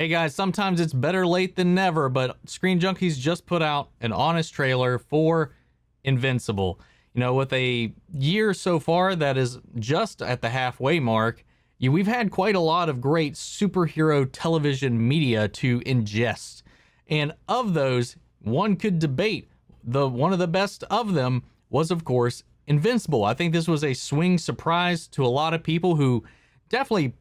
Hey guys, sometimes it's better late than never, but Screen Junkies just put out an honest trailer for Invincible. You know, with a year so far that is just at the halfway mark, we've had quite a lot of great superhero television media to ingest. And of those, one could debate one of the best of them was, of course, Invincible. I think this was a swing surprise to a lot of people who definitely,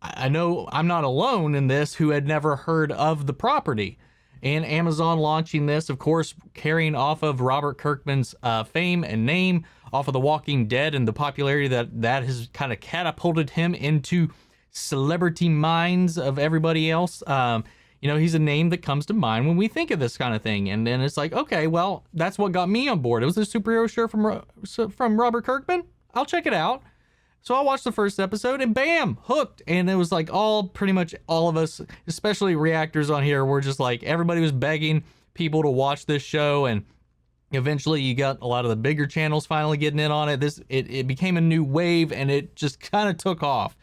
I know I'm not alone in this, who had never heard of the property. And Amazon launching this, of course, carrying off of Robert Kirkman's fame and name, off of The Walking Dead and the popularity that has kind of catapulted him into celebrity minds of everybody else. You know, he's a name that comes to mind when we think of this kind of thing. And then it's like, okay, well, that's what got me on board. It was a superhero show from Robert Kirkman. I'll check it out. So I watched the first episode and bam, hooked. And it was like pretty much all of us, especially reactors on here, were just like, everybody was begging people to watch this show. And eventually you got a lot of the bigger channels finally getting in on it. It became a new wave and it just kind of took off,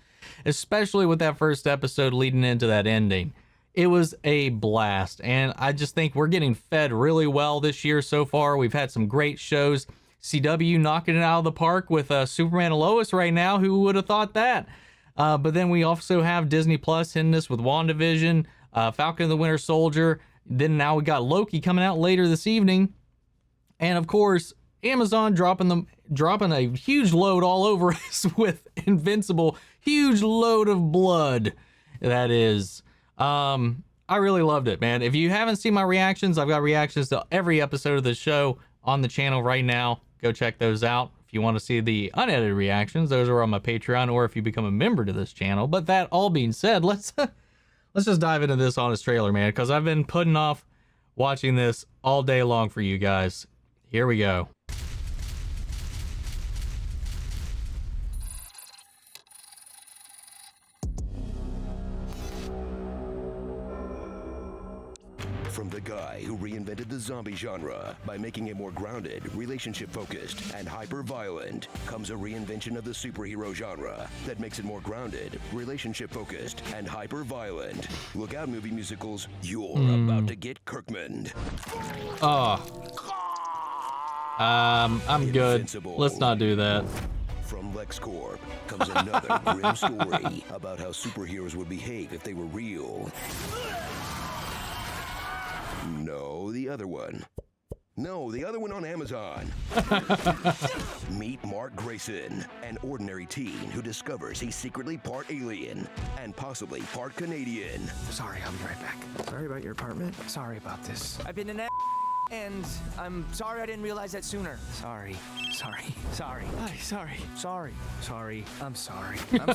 especially with that first episode leading into that ending. It was a blast. And I just think we're getting fed really well this year so far. We've had some great shows. CW knocking it out of the park with Superman and Lois right now. Who would have thought that? But then we also have Disney Plus in this with WandaVision, Falcon and the Winter Soldier. Then now we got Loki coming out later this evening. And of course, Amazon dropping a huge load all over us with Invincible. Huge load of blood, that is. I really loved it, man. If you haven't seen my reactions, I've got reactions to every episode of the show on the channel right now. Go check those out. If you want to see the unedited reactions, those are on my Patreon, or if you become a member to this channel. But that all being said, let's just dive into this honest trailer, man, because I've been putting off watching this all day long for you guys. Here we go. From the guy who reinvented the zombie genre by making it more grounded, relationship-focused, and hyper-violent, comes a reinvention of the superhero genre that makes it more grounded, relationship-focused, and hyper-violent. Look out, movie musicals. You're about to get Kirkman. I'm good. Invincible. Let's not do that. From LexCorp comes another grim story about how superheroes would behave if they were real. No, the other one. No, the other one on Amazon. Meet Mark Grayson, an ordinary teen who discovers he's secretly part alien and possibly part Canadian. Sorry, I'll be right back. Sorry about your apartment. Sorry about this. I've been an and I'm sorry I didn't realize that sooner. Sorry. Sorry. Hi, sorry. I'm sorry. I'm sorry. I'm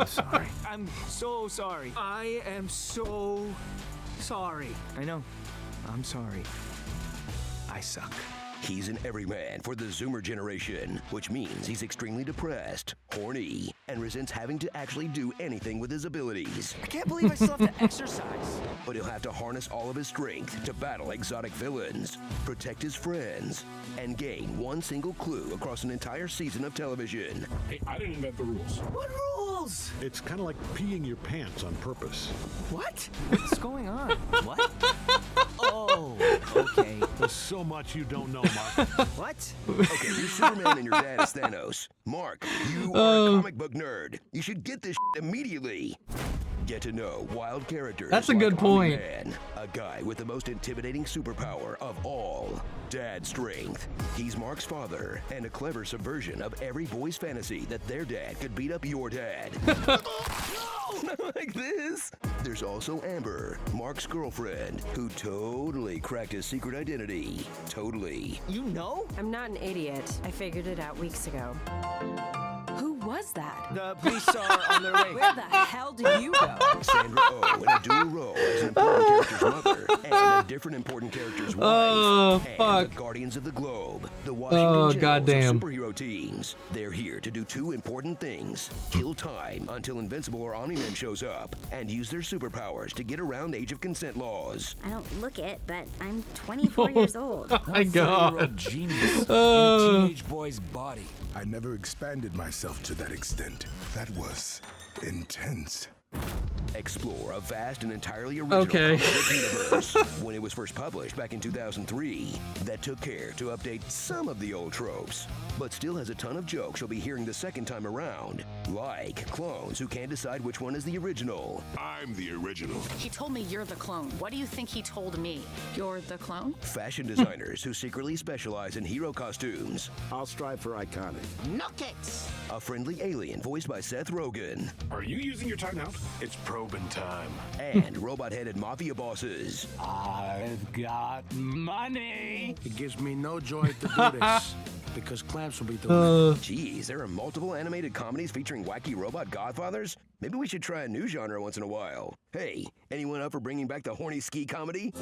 sorry. I'm so sorry. I am so sorry. I know. I'm sorry. I suck. He's an everyman for the Zoomer generation, which means he's extremely depressed, horny, and resents having to actually do anything with his abilities. I can't believe I still have to exercise. But he'll have to harness all of his strength to battle exotic villains, protect his friends, and gain one single clue across an entire season of television. Hey, I didn't invent the rules. What rules? It's kind of like peeing your pants on purpose. What? What's going on? What? Oh, okay. There's so much you don't know, Mark. What? Okay, you're Superman and your dad is Thanos. Mark, you are a comic book nerd. You should get this immediately. Get to know wild characters. That's a good point. Omni-Man, a guy with the most intimidating superpower of all, dad strength. He's Mark's father and a clever subversion of every boy's fantasy that their dad could beat up your dad. Not like this. There's also Amber, Mark's girlfriend, who totally cracked his secret identity. Totally. You know? I'm not an idiot. I figured it out weeks ago. Who was that? The police are on their way. Where the hell did you go? Sandra Oh in a dual role as an important character's mother and a different important character's wife. Oh, and fuck. the Guardians of the Globe, the Washington Oh, Generals goddamn. of superhero teams. They're here to do two important things. Kill time until Invincible or Omni-Man shows up and use their superpowers to get around age of consent laws. I don't look it, but I'm 24 years old. Oh my god. Genius in a Oh. teenage boy's body. I never expanded myself to that extent. That was intense. Explore a vast and entirely original Okay. comic book universe. When it was first published back in 2003, that took care to update some of the old tropes, but still has a ton of jokes you'll be hearing the second time around, like clones who can't decide which one is the original. I'm the original. He told me you're the clone. What do you think he told me? You're the clone? Fashion designers who secretly specialize in hero costumes. I'll strive for iconic. Nuggets! A friendly alien voiced by Seth Rogen. Are you using your timeout? It's probing time. And robot-headed mafia bosses. I've got money. It gives me no joy to do this because Clamps will be doing it. Geez, there are multiple animated comedies featuring wacky robot godfathers? Maybe we should try a new genre once in a while. Hey, anyone up for bringing back the horny ski comedy?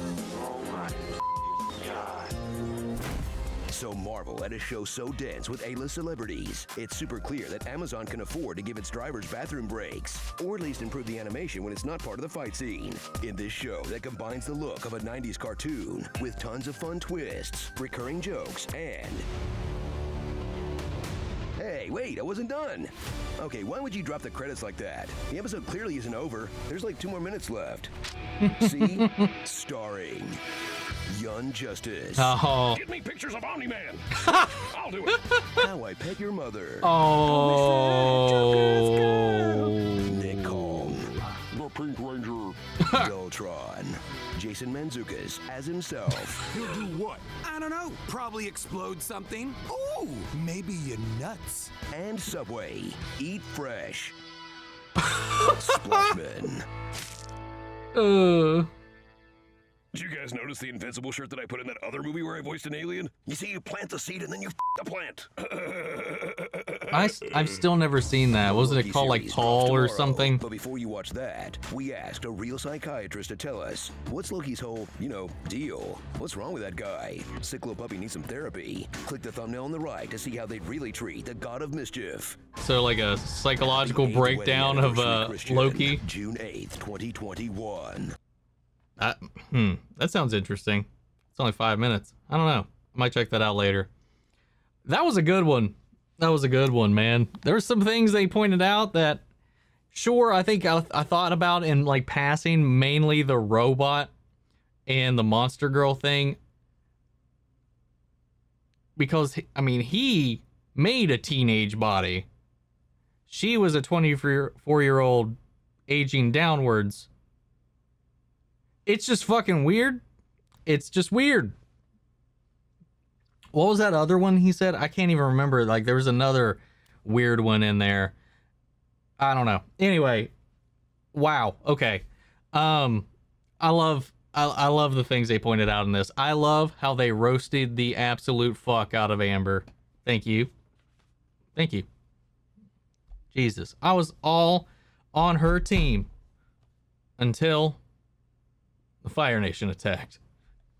So Marvel had a show so dense with A-list celebrities, it's super clear that Amazon can afford to give its drivers bathroom breaks, or at least improve the animation when it's not part of the fight scene. In this show that combines the look of a 90s cartoon with tons of fun twists, recurring jokes, and... Hey, wait, I wasn't done. Okay, why would you drop the credits like that? The episode clearly isn't over. There's like 2 more minutes left. See? Starring Young Justice. Oh. Get me pictures of Omni-Man. I'll do it. How I Pet Your Mother. Oh. Nick Kong. The Pink Ranger. Voltron. Jason Mantzoukas as himself. He'll do what? I don't know. Probably explode something. Ooh, maybe you're nuts. And Subway. Eat Fresh. Splashman. Did you guys notice the Invincible shirt that I put in that other movie where I voiced an alien? You see, you plant the seed and then you the plant. I've still never seen that. Wasn't it Loki called like series Tall drops or tomorrow. something? But before you watch that, we asked a real psychiatrist to tell us what's Loki's whole, deal. What's wrong with that guy? Cyclopuppy needs some therapy. Click the thumbnail on the right to see how they'd really treat the god of mischief. So like a psychological The 8th wedding breakdown of anniversary Christian, Loki. June 8th, 2021. That sounds interesting. It's only 5 minutes. I don't know. I might check that out later. That was a good one. That was a good one, man. There were some things they pointed out that, sure, I think I thought about in like passing, mainly the robot and the monster girl thing. Because, I mean, he made a teenage body. She was a 24-year-old aging downwards. It's just fucking weird. It's just weird. What was that other one he said? I can't even remember. Like, there was another weird one in there. I don't know. Anyway, wow. Okay. I love the things they pointed out in this. I love how they roasted the absolute fuck out of Amber. Thank you. Thank you. Jesus. I was all on her team until the Fire Nation attacked.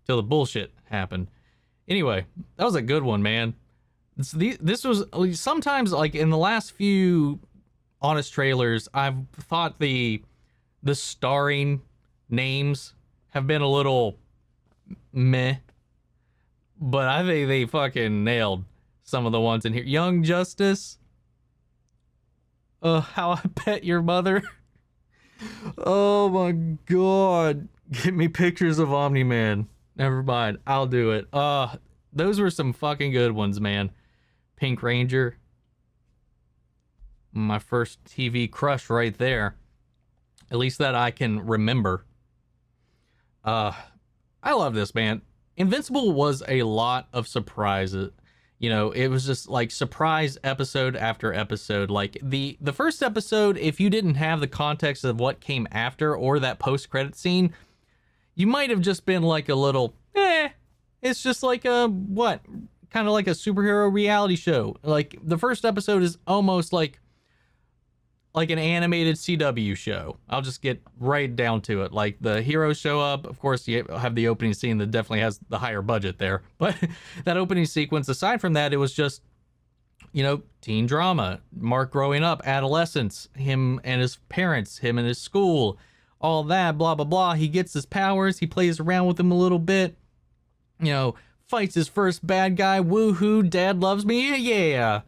Till the bullshit happened. Anyway, that was a good one, man. This was sometimes, like in the last few Honest trailers, I've thought the starring names have been a little meh, but I think they fucking nailed some of the ones in here. Young Justice. How I Pet Your Mother. Oh my god. Get me pictures of Omni-Man. Never mind. I'll do it. Those were some fucking good ones, man. Pink Ranger. My first TV crush right there. At least that I can remember. I love this, man. Invincible was a lot of surprises. You know, it was just like surprise episode after episode. Like the first episode, if you didn't have the context of what came after or that post-credit scene, you might have just been like a little, it's just like a, what? Kind of like a superhero reality show. Like the first episode is almost like an animated CW show. I'll just get right down to it. Like the heroes show up. Of course, you have the opening scene that definitely has the higher budget there. But that opening sequence, aside from that, it was just, teen drama. Mark growing up, adolescence, him and his parents, him and his school, all that, blah, blah, blah. He gets his powers. He plays around with them a little bit. Fights his first bad guy. Woohoo, dad loves me. Yeah.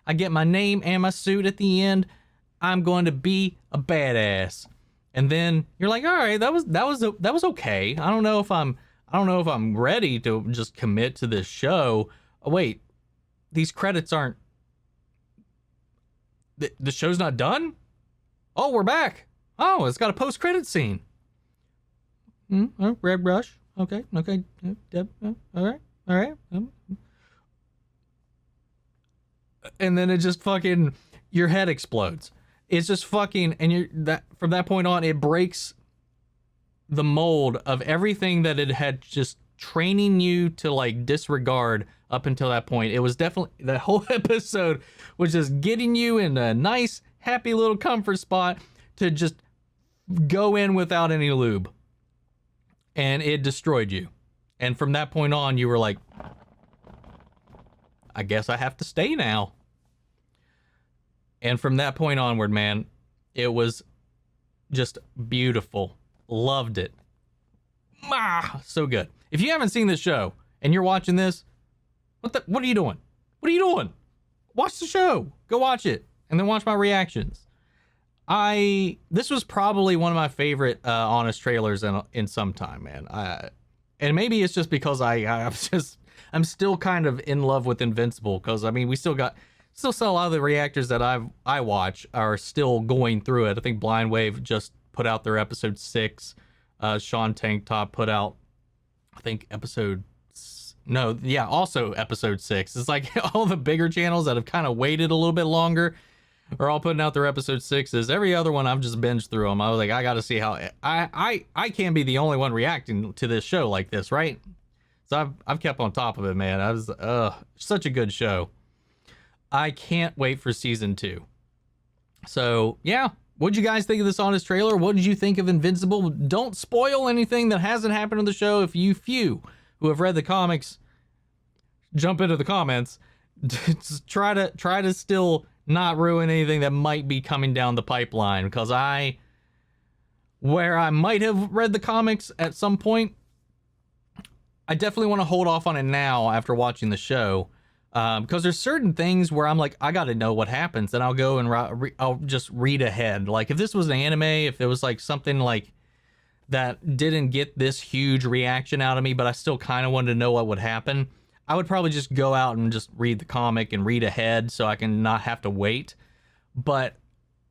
I get my name and my suit at the end. I'm going to be a badass. And then you're like, all right, that was okay. I don't know if I'm ready to just commit to this show. Oh, wait, these credits aren't. The show's not done? Oh, we're back. Oh, it's got a post-credit scene. Red brush. Okay. All right. And then it just fucking, your head explodes. It's just fucking, and from that point on, it breaks the mold of everything that it had just training you to like disregard up until that point. It was definitely, that whole episode was just getting you in a nice, happy little comfort spot to just go in without any lube. And it destroyed you. And from that point on, you were like, I guess I have to stay now. And from that point onward, man, it was just beautiful. Loved it. So good. If you haven't seen this show and you're watching this, what are you doing? What are you doing? Watch the show. Go watch it. And then watch my reactions. This was probably one of my favorite honest trailers in some time, man. And maybe it's just because I'm still kind of in love with Invincible, because I mean we still saw a lot of the reactors that I watch are still going through it. I think Blind Wave just put out their episode 6. Sean Tank Top put out, I think also episode 6. It's like all the bigger channels that have kind of waited a little bit longer are all putting out their episode 6s. Every other one I've just binged through them. I was like, I got to see how I can't be the only one reacting to this show like this, right? So I've kept on top of it, man. I was such a good show. I can't wait for season 2. So yeah, what'd you guys think of this honest trailer? What did you think of Invincible? Don't spoil anything that hasn't happened in the show. If you few who have read the comics jump into the comments, just try to still not ruin anything that might be coming down the pipeline, because where I might have read the comics at some point, I definitely want to hold off on it now after watching the show, because there's certain things where I'm like, I got to know what happens, and I'll go and I'll just read ahead. Like if this was an anime, if there was like something like that didn't get this huge reaction out of me, but I still kind of wanted to know what would happen, I would probably just go out and just read the comic and read ahead so I can not have to wait. But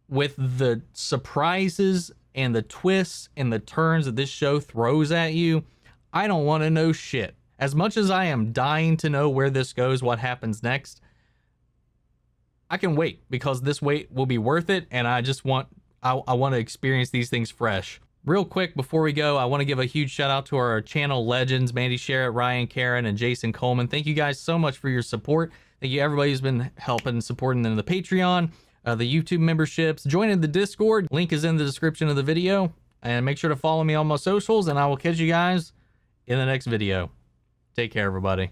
with the surprises and the twists and the turns that this show throws at you, I don't want to know shit. As much as I am dying to know where this goes, what happens next, I can wait, because this wait will be worth it, and I want to experience these things fresh. Real quick before we go, I want to give a huge shout out to our channel legends, Mandy Sherritt, Ryan Karen, and Jason Coleman. Thank you guys so much for your support. Thank you everybody who's been helping and supporting in the Patreon, the YouTube memberships, joining the Discord. Link is in the description of the video. And make sure to follow me on my socials, and I will catch you guys in the next video. Take care, everybody.